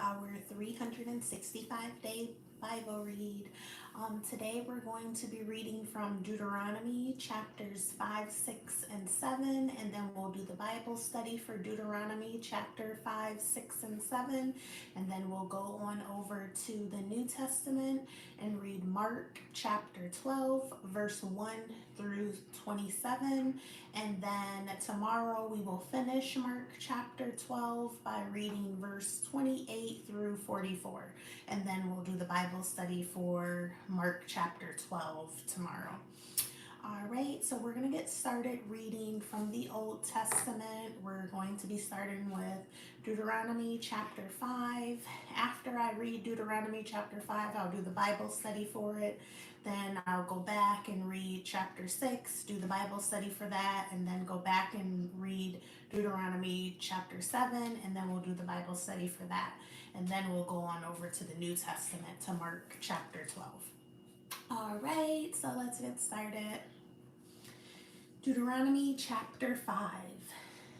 our 365-day Bible read. Today we're going to be reading from Deuteronomy chapters 5, 6, and 7, and then we'll do the Bible study for Deuteronomy chapter 5, 6, and 7, and then we'll go on over to the New Testament and read Mark chapter 12, verse 1 through 27. And then tomorrow we will finish Mark chapter 12 by reading verse 28 through 44. And then we'll do the Bible study for Mark chapter 12 tomorrow. All right, so we're going to get started reading from the Old Testament. We're going to be starting with Deuteronomy chapter 5. After I read Deuteronomy chapter 5, I'll do the Bible study for it. Then I'll go back and read chapter 6, do the Bible study for that, and then go back and read Deuteronomy chapter 7, and then we'll do the Bible study for that. And then we'll go on over to the New Testament to Mark chapter 12. All right, so let's get started. Deuteronomy chapter 5,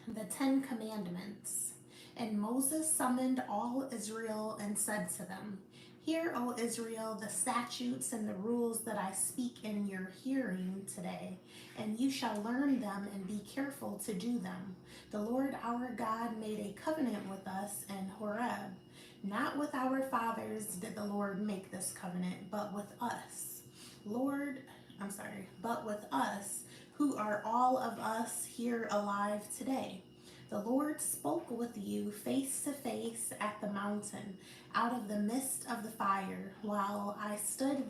the 10 Commandments. And Moses summoned all Israel and said to them, "Hear, O Israel, the statutes and the rules that I speak in your hearing today, and you shall learn them and be careful to do them. The Lord our God made a covenant with us in Horeb. Not with our fathers did the Lord make this covenant, but with us. But with us, who are all of us here alive today. The Lord spoke with you face to face at the mountain, out of the midst of the fire, while I stood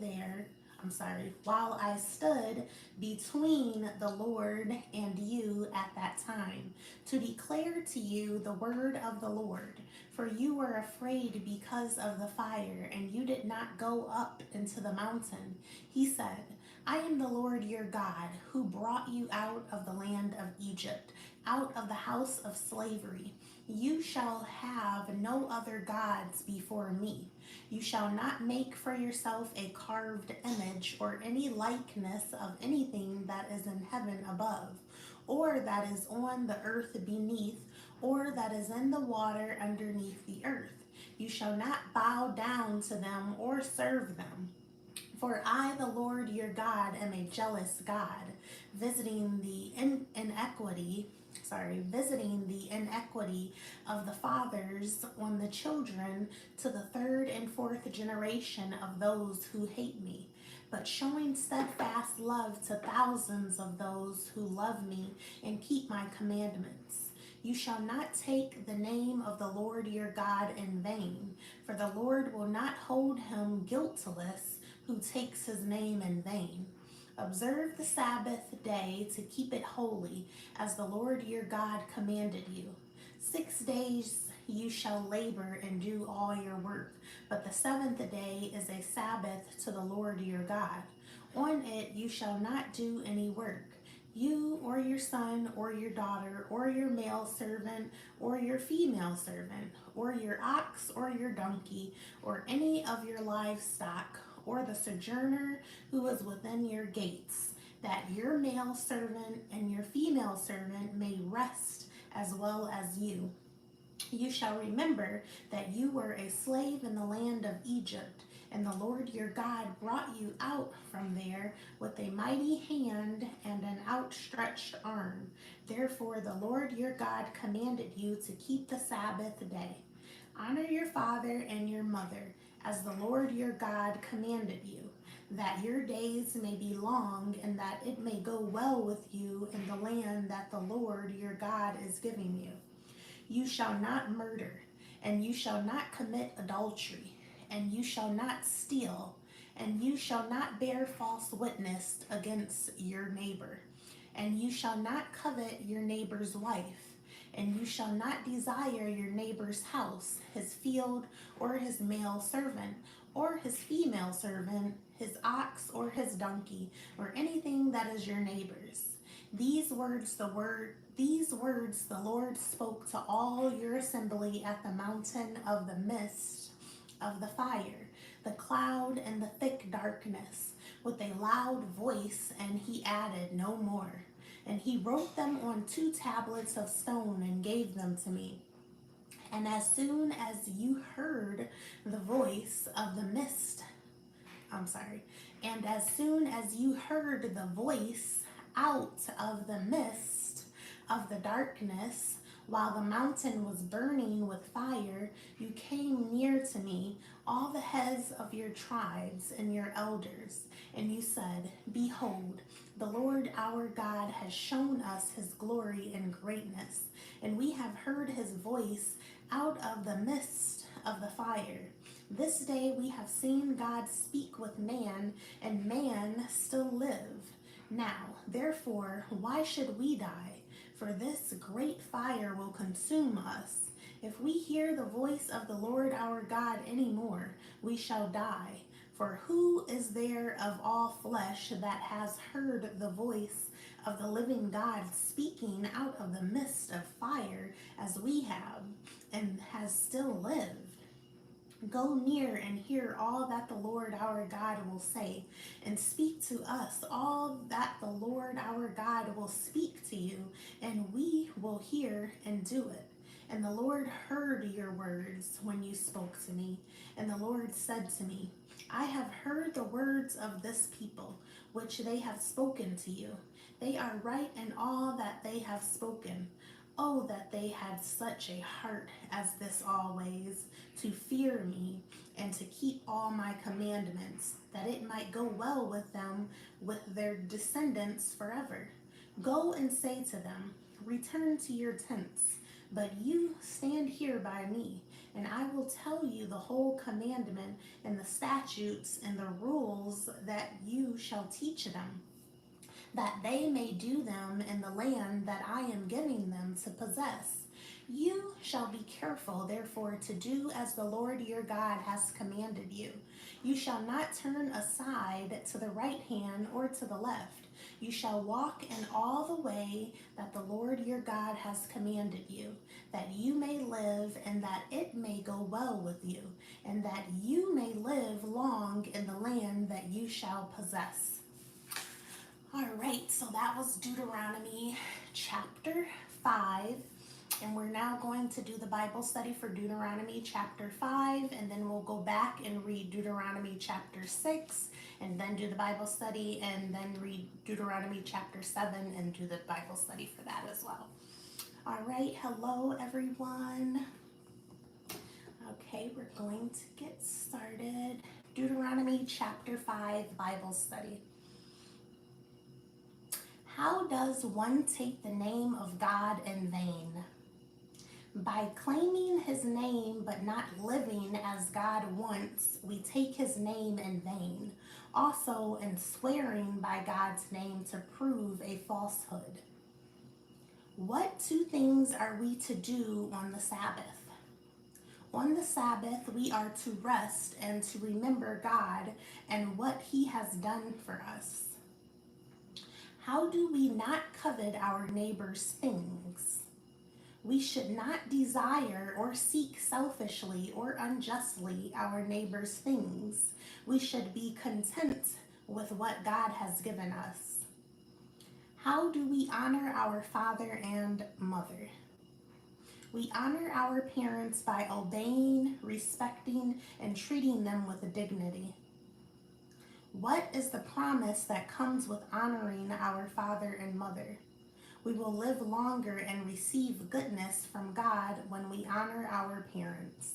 between the Lord and you at that time, to declare to you the word of the Lord. For you were afraid because of the fire, and you did not go up into the mountain. He said, I am the Lord your God, who brought you out of the land of Egypt, out of the house of slavery. You shall have no other gods before me. You shall not make for yourself a carved image or any likeness of anything that is in heaven above, or that is on the earth beneath, or that is in the water underneath the earth. You shall not bow down to them or serve them. For I, the Lord your God, am a jealous God, visiting the inequity of the fathers on the children to the third and fourth generation of those who hate me, but showing steadfast love to thousands of those who love me and keep my commandments. You shall not take the name of the Lord your God in vain, for the Lord will not hold him guiltless who takes his name in vain. Observe the Sabbath day to keep it holy, as the Lord your God commanded you. 6 days you shall labor and do all your work, but the seventh day is a Sabbath to the Lord your God. On it you shall not do any work. You or your son or your daughter or your male servant or your female servant or your ox or your donkey or any of your livestock or the sojourner who is within your gates, that your male servant and your female servant may rest as well as you. You shall remember that you were a slave in the land of Egypt, and the Lord your God brought you out from there with a mighty hand and an outstretched arm. Therefore the Lord your God commanded you to keep the Sabbath day. Honor your father and your mother, as the Lord your God commanded you, that your days may be long and that it may go well with you in the land that the Lord your God is giving you. You shall not murder, and you shall not commit adultery, and you shall not steal, and you shall not bear false witness against your neighbor, and you shall not covet your neighbor's wife. And you shall not desire your neighbor's house, his field, or his male servant, or his female servant, his ox, or his donkey, or anything that is your neighbor's. These words the Lord spoke to all your assembly at the mountain of the midst of the fire, the cloud and the thick darkness, with a loud voice, and he added no more. And he wrote them on 2 tablets of stone and gave them to me. And as soon as you heard the voice of the mist, I'm sorry, and as soon as you heard the voice out of the mist of the darkness, while the mountain was burning with fire, you came near to me, all the heads of your tribes and your elders, and you said, Behold, the Lord our God has shown us his glory and greatness, and we have heard his voice out of the midst of the fire. This day we have seen God speak with man, and man still live. Now, therefore, why should we die? For this great fire will consume us. If we hear the voice of the Lord our God any more, we shall die. For who is there of all flesh that has heard the voice of the living God speaking out of the midst of fire as we have, and has still lived? Go near and hear all that the Lord our God will say, and speak to us all that the Lord our God will speak to you, and we will hear and do it. And the Lord heard your words when you spoke to me. And the Lord said to me, I have heard the words of this people, which they have spoken to you. They are right in all that they have spoken. Oh, that they had such a heart as this always, to fear me and to keep all my commandments, that it might go well with them, with their descendants forever. Go and say to them, Return to your tents, but you stand here by me, and I will tell you the whole commandment and the statutes and the rules that you shall teach them, that they may do them in the land that I am giving them to possess. You shall be careful, therefore, to do as the Lord your God has commanded you. You shall not turn aside to the right hand or to the left. You shall walk in all the way that the Lord your God has commanded you, that you may live and that it may go well with you, and that you may live long in the land that you shall possess. All right, so that was Deuteronomy chapter 5, and we're now going to do the Bible study for Deuteronomy chapter 5, and then we'll go back and read Deuteronomy chapter 6, and then do the Bible study, and then read Deuteronomy chapter 7 and do the Bible study for that as well. All right, hello everyone. Okay, we're going to get started. Deuteronomy chapter 5 Bible study. How does one take the name of God in vain? By claiming his name but not living as God wants, we take his name in vain. Also in swearing by God's name to prove a falsehood. What two things are we to do on the Sabbath? On the Sabbath, we are to rest and to remember God and what he has done for us. How do we not covet our neighbor's things? We should not desire or seek selfishly or unjustly our neighbor's things. We should be content with what God has given us. How do we honor our father and mother? We honor our parents by obeying, respecting, and treating them with dignity. What is the promise that comes with honoring our father and mother? We will live longer and receive goodness from God when we honor our parents.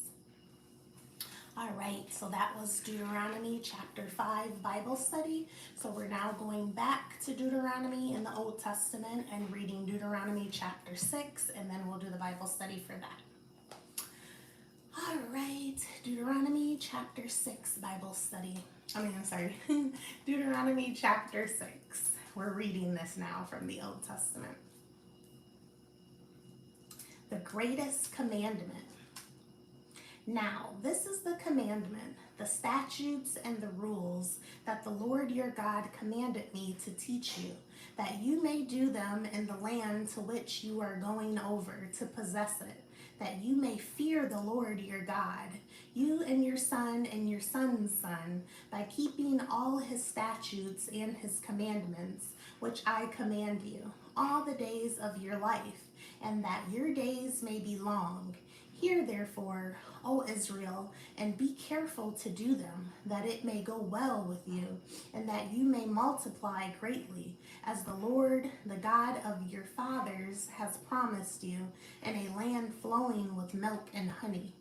All right, so that was Deuteronomy chapter 5 Bible study. So we're now going back to Deuteronomy in the Old Testament and reading Deuteronomy chapter 6, and then we'll do the Bible study for that. All right, Deuteronomy chapter 6 Bible study. Deuteronomy chapter 6. We're reading this now from the Old Testament. The greatest commandment. Now, this is the commandment, the statutes and the rules that the Lord your God commanded me to teach you, that you may do them in the land to which you are going over to possess it, that you may fear the Lord your God, you and your son and your son's son, by keeping all his statutes and his commandments, which I command you, all the days of your life, and that your days may be long, Hear therefore, O Israel, and be careful to do them, that it may go well with you, and that you may multiply greatly, as the Lord, the God of your fathers, has promised you, in a land flowing with milk and honey.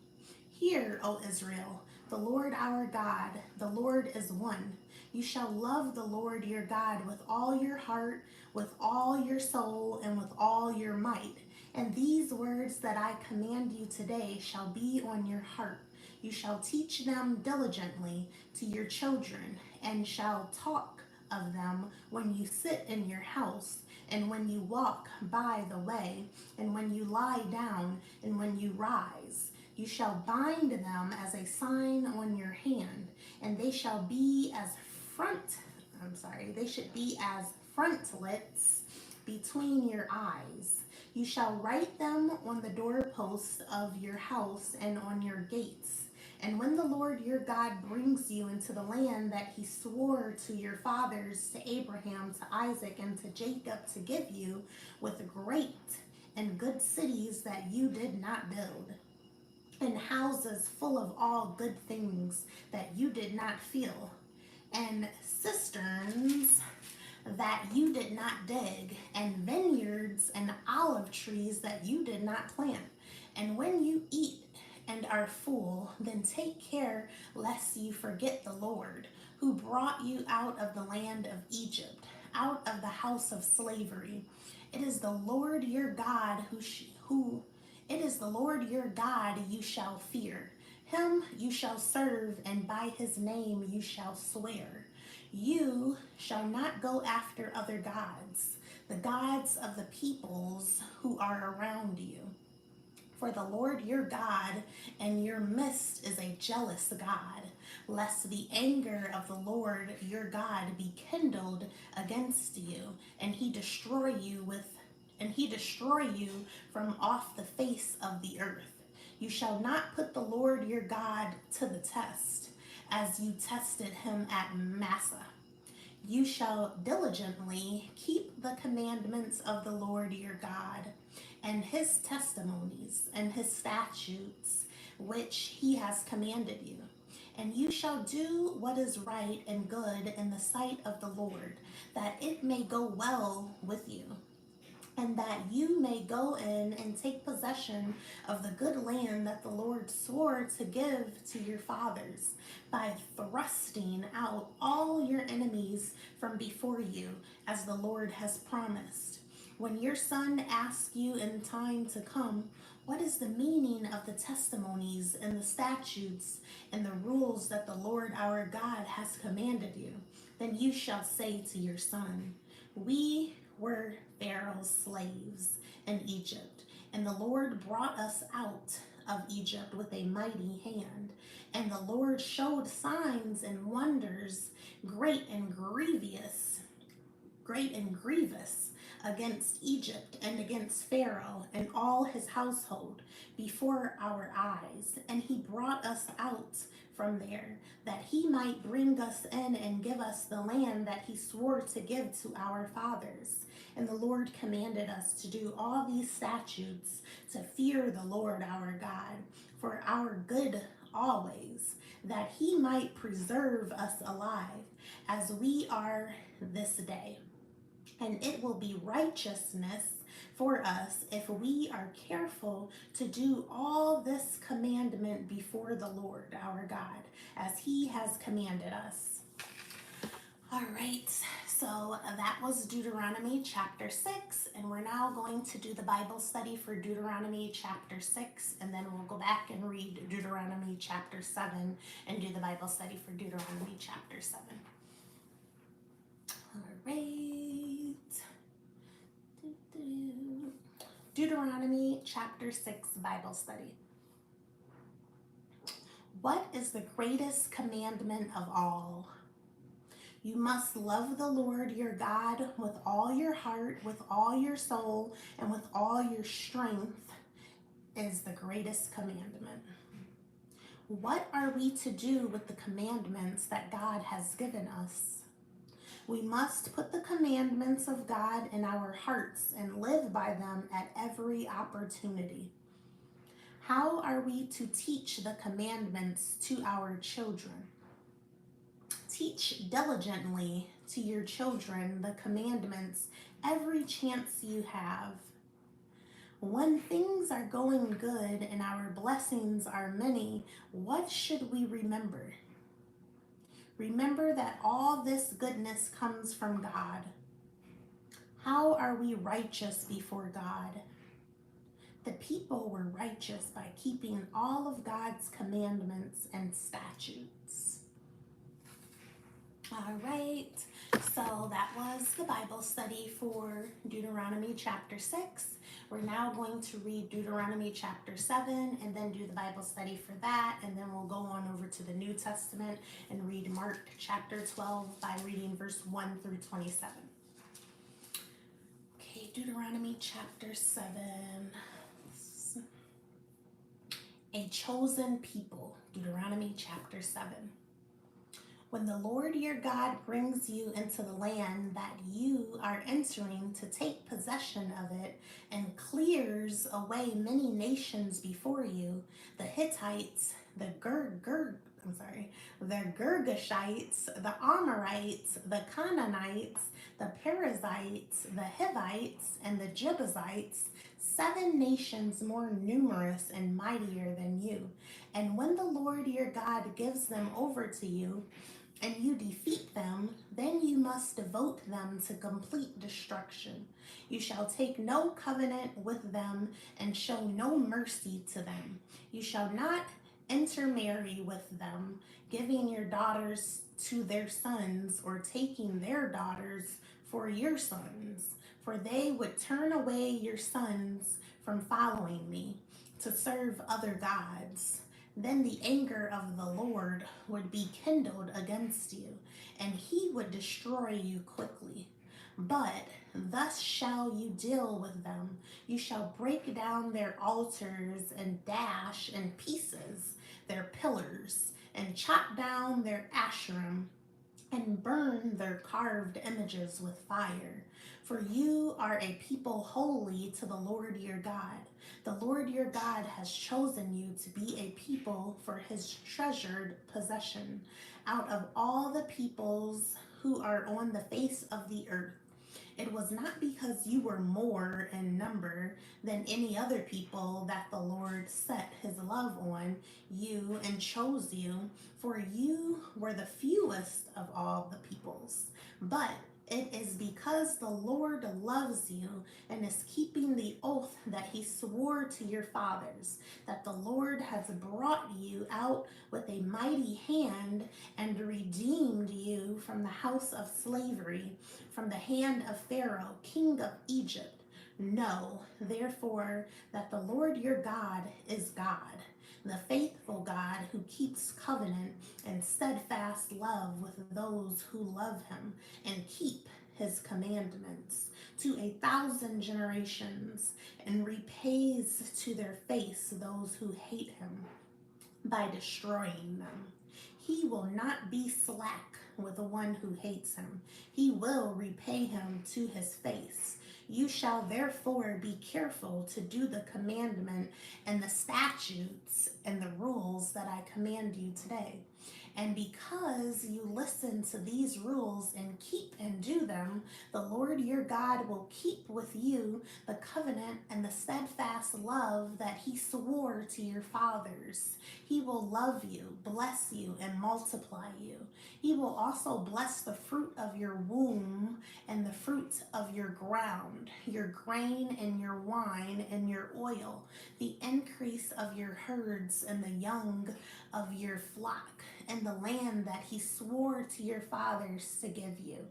Hear, O Israel, the Lord our God, the Lord is one. You shall love the Lord your God with all your heart, with all your soul, and with all your might. And these words that I command you today shall be on your heart. You shall teach them diligently to your children, and shall talk of them when you sit in your house, and when you walk by the way, and when you lie down, and when you rise. You shall bind them as a sign on your hand, and they shall be as they should be as frontlets between your eyes. You shall write them on the doorposts of your house and on your gates. And when the Lord your God brings you into the land that he swore to your fathers, to Abraham, to Isaac, and to Jacob to give you, with great and good cities that you did not build, and houses full of all good things that you did not fill, and cisterns that you did not dig, and vineyards and olive trees that you did not plant. And when you eat and are full, then take care lest you forget the Lord, who brought you out of the land of Egypt, out of the house of slavery. It is the Lord your God it is the Lord your God you shall fear. Him you shall serve, and by his name you shall swear. You shall not go after other gods, the gods of the peoples who are around you. For the Lord your God in your midst is a jealous God, lest the anger of the Lord your God be kindled against you, and he destroy you from off the face of the earth. You shall not put the Lord your God to the test, as you tested him at Massah. You shall diligently keep the commandments of the Lord your God, and his testimonies and his statutes, which he has commanded you. And you shall do what is right and good in the sight of the Lord, that it may go well with you, and that you may go in and take possession of the good land that the Lord swore to give to your fathers, by thrusting out all your enemies from before you, as the Lord has promised. When your son asks you in time to come, what is the meaning of the testimonies and the statutes and the rules that the Lord our God has commanded you? Then you shall say to your son, we were Pharaoh's slaves in Egypt, and the Lord brought us out of Egypt with a mighty hand. And the Lord showed signs and wonders, great and grievous against Egypt and against Pharaoh and all his household before our eyes. And he brought us out from there, that he might bring us in and give us the land that he swore to give to our fathers. And the Lord commanded us to do all these statutes, to fear the Lord our God for our good always, that he might preserve us alive as we are this day. And it will be righteousness for us if we are careful to do all this commandment before the Lord our God, as he has commanded us. All right, so that was Deuteronomy chapter 6, and we're now going to do the Bible study for Deuteronomy chapter 6, and then we'll go back and read Deuteronomy chapter 7 and do the Bible study for Deuteronomy chapter 7. All right. Deuteronomy chapter 6 Bible study. What is the greatest commandment of all? You must love the Lord your God with all your heart, with all your soul, and with all your strength is the greatest commandment. What are we to do with the commandments that God has given us? We must put the commandments of God in our hearts and live by them at every opportunity. How are we to teach the commandments to our children? Teach diligently to your children the commandments every chance you have. When things are going good and our blessings are many, what should we remember? Remember that all this goodness comes from God. How are we righteous before God? The people were righteous by keeping all of God's commandments and statutes. All right, so that was the Bible study for Deuteronomy chapter 6. We're now going to read Deuteronomy chapter 7 and then do the Bible study for that, and then we'll go on over to the New Testament and read Mark chapter 12 by reading verse 1 through 27. Okay, Deuteronomy chapter 7. A chosen people, Deuteronomy chapter 7. When the Lord your God brings you into the land that you are entering to take possession of it and clears away many nations before you, the Hittites, the Girgashites, the Amorites, the Canaanites, the Perizzites, the Hivites, and the Jebusites, 7 nations more numerous and mightier than you. And when the Lord your God gives them over to you, and you defeat them, then you must devote them to complete destruction. You shall take no covenant with them and show no mercy to them. You shall not intermarry with them, giving your daughters to their sons or taking their daughters for your sons, for they would turn away your sons from following me to serve other gods. Then the anger of the Lord would be kindled against you, and he would destroy you quickly. But thus shall you deal with them. You shall break down their altars and dash in pieces their pillars, and chop down their Asherim, and burn their carved images with fire. For you are a people holy to the Lord your God. The Lord your God has chosen you to be a people for his treasured possession out of all the peoples who are on the face of the earth. It was not because you were more in number than any other people that the Lord set his love on you and chose you, for you were the fewest of all the peoples. But it is because the Lord loves you and is keeping the oath that he swore to your fathers, that the Lord has brought you out with a mighty hand and redeemed you from the house of slavery, from the hand of Pharaoh, king of Egypt. Know, therefore, that the Lord your God is God, the faithful God who keeps covenant and steadfast love with those who love him and keep his commandments to 1,000 generations, and repays to their face those who hate him by destroying them. He will not be slack with the one who hates him. He will repay him to his face. You shall therefore be careful to do the commandment and the statutes and the rules that I command you today. And because you listen to these rules and keep and do them, the Lord your God will keep with you the covenant and the steadfast love that he swore to your fathers. He will love you, bless you, and multiply you. He will also bless the fruit of your womb and the fruit of your ground, your grain and your wine and your oil, the increase of your herds and the young of your flock, and the land that he swore to your fathers to give you.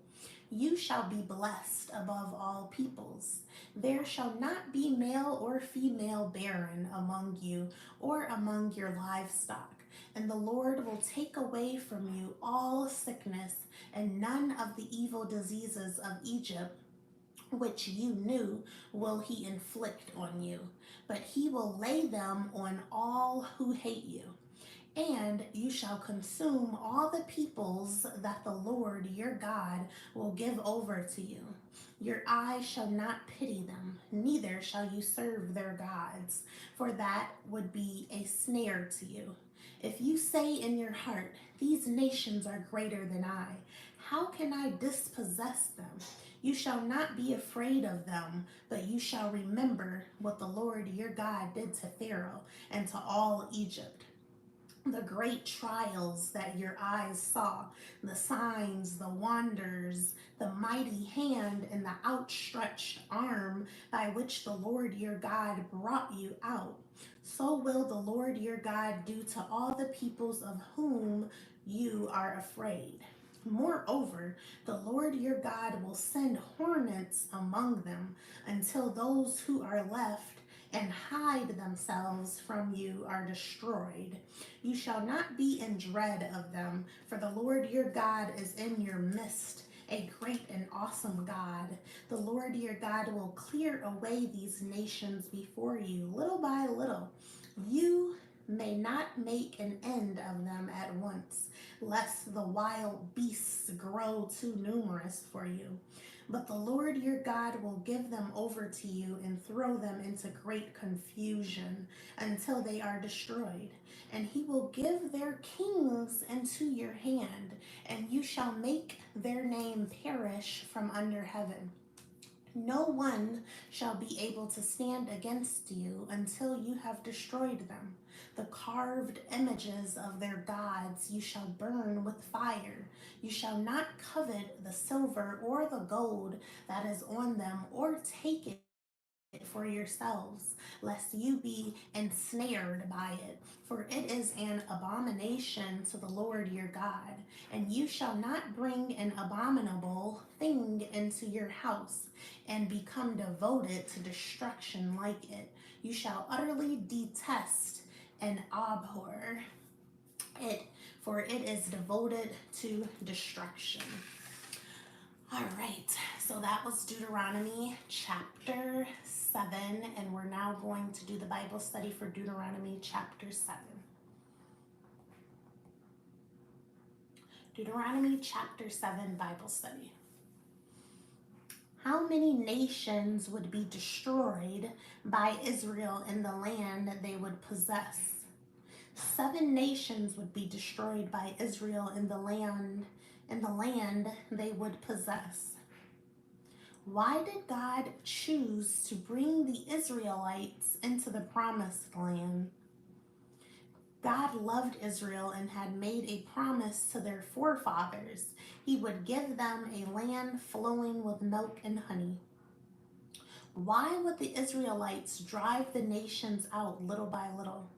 You shall be blessed above all peoples. There shall not be male or female barren among you or among your livestock. And the Lord will take away from you all sickness and none of the evil diseases of Egypt, which you knew, will he inflict on you. But he will lay them on all who hate you. And you shall consume all the peoples that the Lord your God will give over to you. Your eyes shall not pity them, neither shall you serve their gods, for that would be a snare to you. If you say in your heart, these nations are greater than I, how can I dispossess them? You shall not be afraid of them, but you shall remember what the Lord your God did to Pharaoh and to all Egypt, the great trials that your eyes saw, the signs, the wonders, the mighty hand, and the outstretched arm by which the Lord your God brought you out. So will the Lord your God do to all the peoples of whom you are afraid. Moreover, the Lord your God will send hornets among them until those who are left and hide themselves from you are destroyed. You shall not be in dread of them, for the Lord your God is in your midst, a great and awesome God. The Lord your God will clear away these nations before you, little by little. You may not make an end of them at once, lest the wild beasts grow too numerous for you. But the Lord your God will give them over to you and throw them into great confusion until they are destroyed. And he will give their kings into your hand, and you shall make their name perish from under heaven. No one shall be able to stand against you until you have destroyed them. The carved images of their gods you shall burn with fire. You shall not covet the silver or the gold that is on them, or take it for yourselves, lest you be ensnared by it. For it is an abomination to the Lord your God. And you shall not bring an abominable thing into your house and become devoted to destruction like it. You shall utterly detest and abhor it, for it is devoted to destruction. All right, so that was Deuteronomy chapter 7, and we're now going to do the Bible study for Deuteronomy chapter 7. Deuteronomy chapter 7 Bible study. How many nations would be destroyed by Israel in the land they would possess? 7 nations would be destroyed by Israel in the land they would possess. Why did God choose to bring the Israelites into the promised land? God loved Israel and had made a promise to their forefathers. He would give them a land flowing with milk and honey. Why would the Israelites drive the nations out little by little?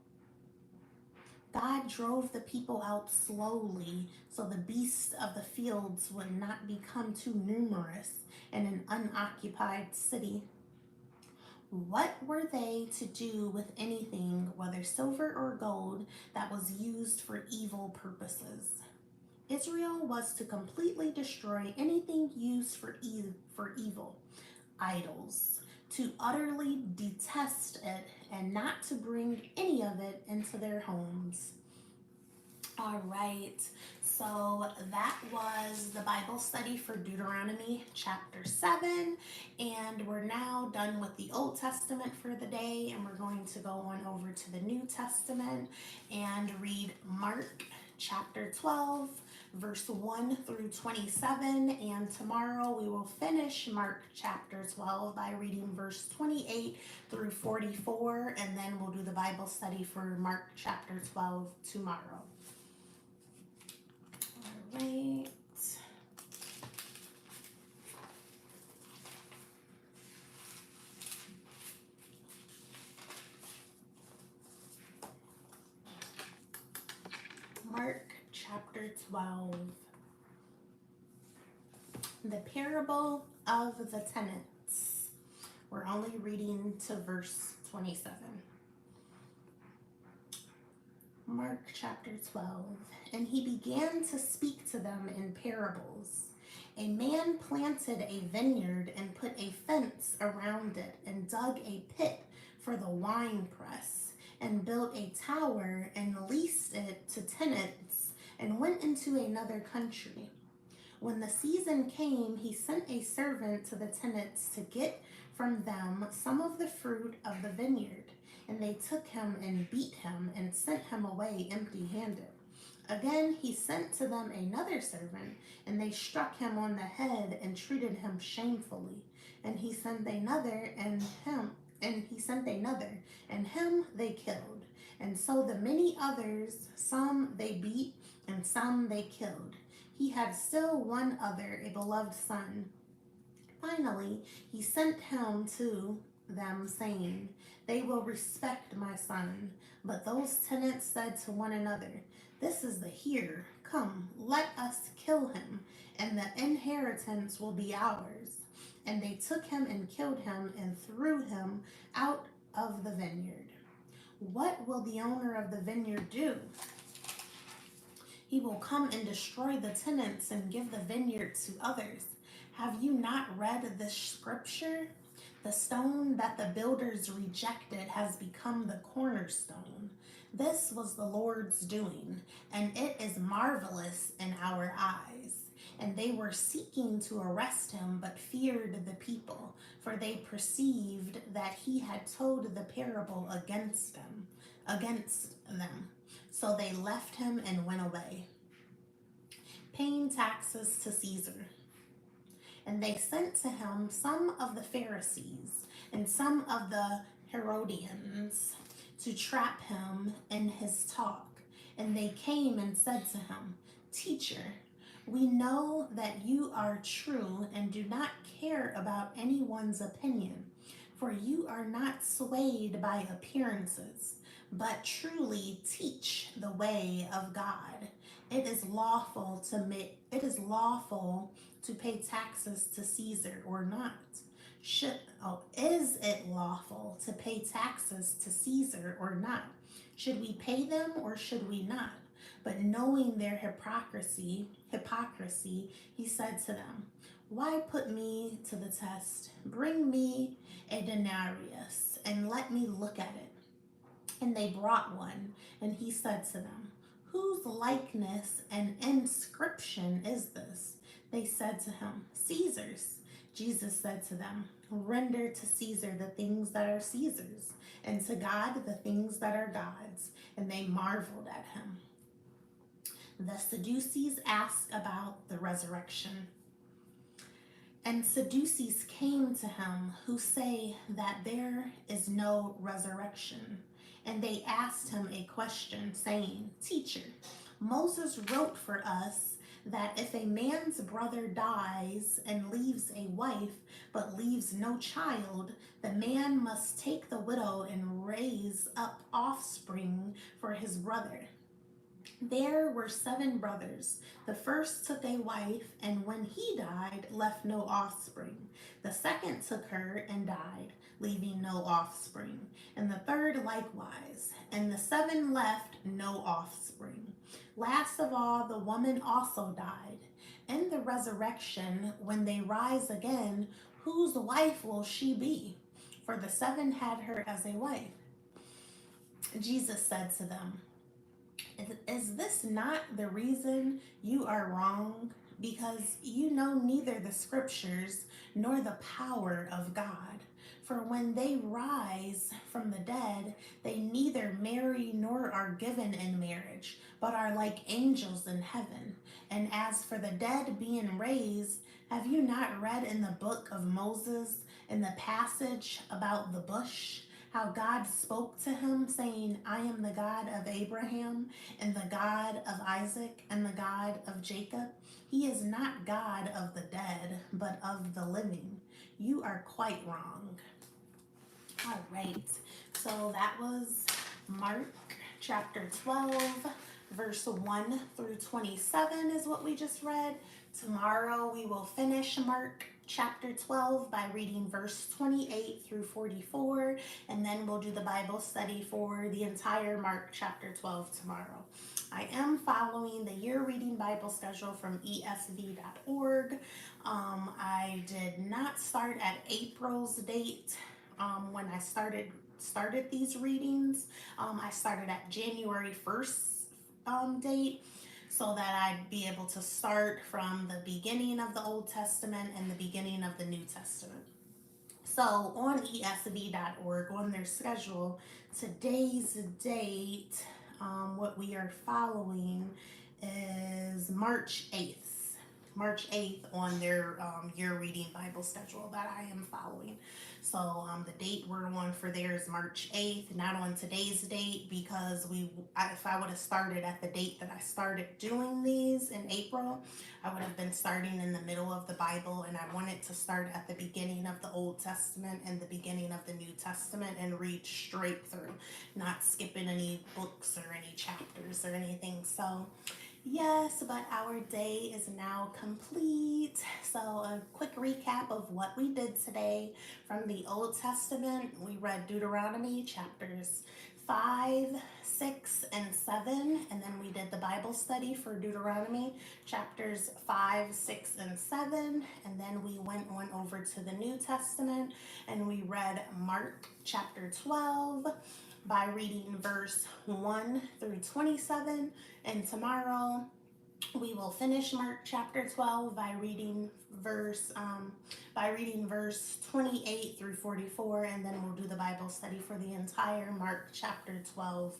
God drove the people out slowly so the beasts of the fields would not become too numerous in an unoccupied city. What were they to do with anything, whether silver or gold, that was used for evil purposes? Israel was to completely destroy anything used for evil, idols, to utterly detest it, and not to bring any of it into their homes. All right, so that was the Bible study for Deuteronomy chapter 7, and we're now done with the Old Testament for the day, and we're going to go on over to the New Testament and read Mark chapter 12, verse 1 through 27, and tomorrow we will finish Mark chapter 12 by reading verse 28 through 44, and then we'll do the Bible study for Mark chapter 12 tomorrow. All right. Mark chapter 12. The parable of the tenants. We're only reading to verse 27. Mark chapter 12. And he began to speak to them in parables. A man planted a vineyard and put a fence around it and dug a pit for the winepress and built a tower and leased it into another country. When the season came, he sent a servant to the tenants to get from them some of the fruit of the vineyard. And they took him and beat him and sent him away empty-handed. Again, he sent to them another servant, and they struck him on the head and treated him shamefully. And he sent another, and him they killed. And so the many others, some they beat, and some they killed. He had still one other, a beloved son. Finally, he sent him to them, saying, "They will respect my son." But those tenants said to one another, "This is the heir. Come, let us kill him, and the inheritance will be ours." And they took him and killed him and threw him out of the vineyard. What will the owner of the vineyard do? He will come and destroy the tenants and give the vineyard to others. Have you not read this scripture? The stone that the builders rejected has become the cornerstone. This was the Lord's doing, and it is marvelous in our eyes. And they were seeking to arrest him, but feared the people, for they perceived that he had told the parable against them. So they left him and went away, paying taxes to Caesar. And they sent to him some of the Pharisees and some of the Herodians to trap him in his talk. And they came and said to him, "Teacher, we know that you are true and do not care about anyone's opinion, for you are not swayed by appearances, but truly teach the way of God. It is lawful to pay taxes to Caesar or not? Is it lawful to pay taxes to Caesar or not? Should we pay them or should we not?" But knowing their hypocrisy, he said to them, "Why put me to the test? Bring me a denarius and let me look at it." And they brought one, and he said to them, "Whose likeness and inscription is this?" They said to him, "Caesar's." Jesus said to them, "Render to Caesar the things that are Caesar's, and to God the things that are God's." And they marveled at him. The Sadducees asked about the resurrection. And Sadducees came to him who say that there is no resurrection. And they asked him a question, saying, "Teacher, Moses wrote for us that if a man's brother dies and leaves a wife but leaves no child, the man must take the widow and raise up offspring for his brother. There were 7 brothers. The first took a wife, and when he died, left no offspring. The second took her and died, leaving no offspring. And the third likewise. And the 7 left no offspring. Last of all, the woman also died. In the resurrection, when they rise again, whose wife will she be? For the 7 had her as a wife." Jesus said to them, "Is this not the reason you are wrong? Because you know neither the scriptures nor the power of God. For when they rise from the dead, they neither marry nor are given in marriage, but are like angels in heaven. And as for the dead being raised, have you not read in the book of Moses, in the passage about the bush, how God spoke to him, saying, 'I am the God of Abraham, and the God of Isaac, and the God of Jacob'? He is not God of the dead, but of the living. You are quite wrong." All right, so that was Mark chapter 12, verse 1 through 27 is what we just read. Tomorrow we will finish Mark chapter 12 by reading verse 28 through 44, and then we'll do the Bible study for the entire Mark chapter 12 tomorrow. I am following the year reading Bible schedule from esv.org. I did not start at April's date when I started these readings. I started at January 1st date. so that I'd be able to start from the beginning of the Old Testament and the beginning of the New Testament. So on ESV.org, on their schedule, today's date, what we are following is March 8th. March 8th on their year reading Bible schedule that I am following. So the date we're on for there is March 8th, not on today's date, because if I would have started at the date that I started doing these in April, I would have been starting in the middle of the Bible, and I wanted to start at the beginning of the Old Testament and the beginning of the New Testament and read straight through, not skipping any books or any chapters or anything. So yes, but our day is now complete. So, a quick recap of what we did today from the Old Testament. We read Deuteronomy chapters 5, 6, and 7, and then we did the Bible study for Deuteronomy chapters 5, 6, and 7, and then we went on over to the New Testament and we read Mark chapter 12 by reading verse 1 through 27. And tomorrow we will finish Mark chapter 12 by reading verse 28 through 44, and then we'll do the Bible study for the entire Mark chapter 12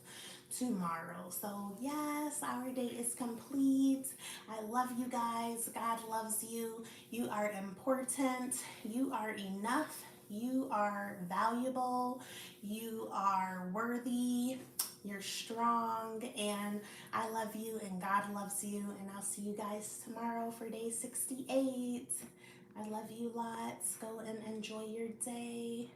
tomorrow. So yes, our day is complete. I love you guys. God loves you. You are important. You are enough. You are valuable. You are worthy. You're strong, and I love you, and God loves you, and I'll see you guys tomorrow for day 68. I love you lots. Go and enjoy your day.